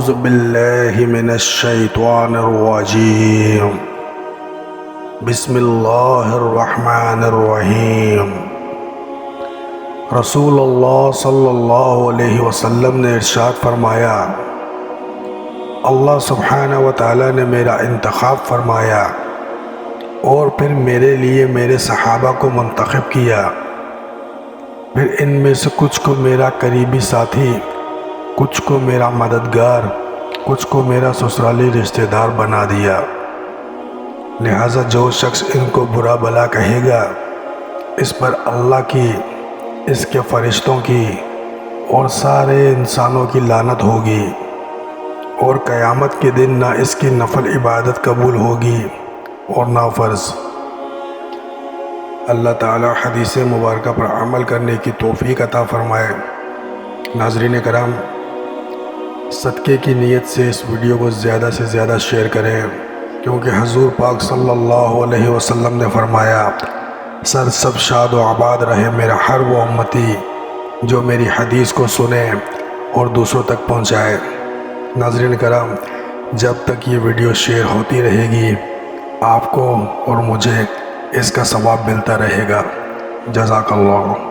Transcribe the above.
اعوذ باللہ من الشیطان الرجیم بسم اللہ الرحمن الرحیم۔ رسول اللہ صلی اللہ علیہ وسلم نے ارشاد فرمایا، اللہ سبحانہ و تعالیٰ نے میرا انتخاب فرمایا اور پھر میرے لیے میرے صحابہ کو منتخب کیا، پھر ان میں سے کچھ کو میرا قریبی ساتھی، کچھ کو میرا مددگار، کچھ کو میرا سسرالی رشتہ دار بنا دیا۔ لہٰذا جو شخص ان کو برا بھلا کہے گا، اس پر اللہ کی، اس کے فرشتوں کی اور سارے انسانوں کی لعنت ہوگی، اور قیامت کے دن نہ اس کی نفل عبادت قبول ہوگی اور نہ فرض۔ اللہ تعالی حدیث مبارکہ پر عمل کرنے کی توفیق عطا فرمائے۔ ناظرین کرام، صدقے کی نیت سے اس ویڈیو کو زیادہ سے زیادہ شیئر کریں، کیونکہ حضور پاک صلی اللہ علیہ وسلم نے فرمایا، سب شاد و آباد رہے میرا ہر وہ امتی جو میری حدیث کو سنے اور دوسروں تک پہنچائے۔ ناظرین کرام، جب تک یہ ویڈیو شیئر ہوتی رہے گی، آپ کو اور مجھے اس کا ثواب ملتا رہے گا۔ جزاک اللہ۔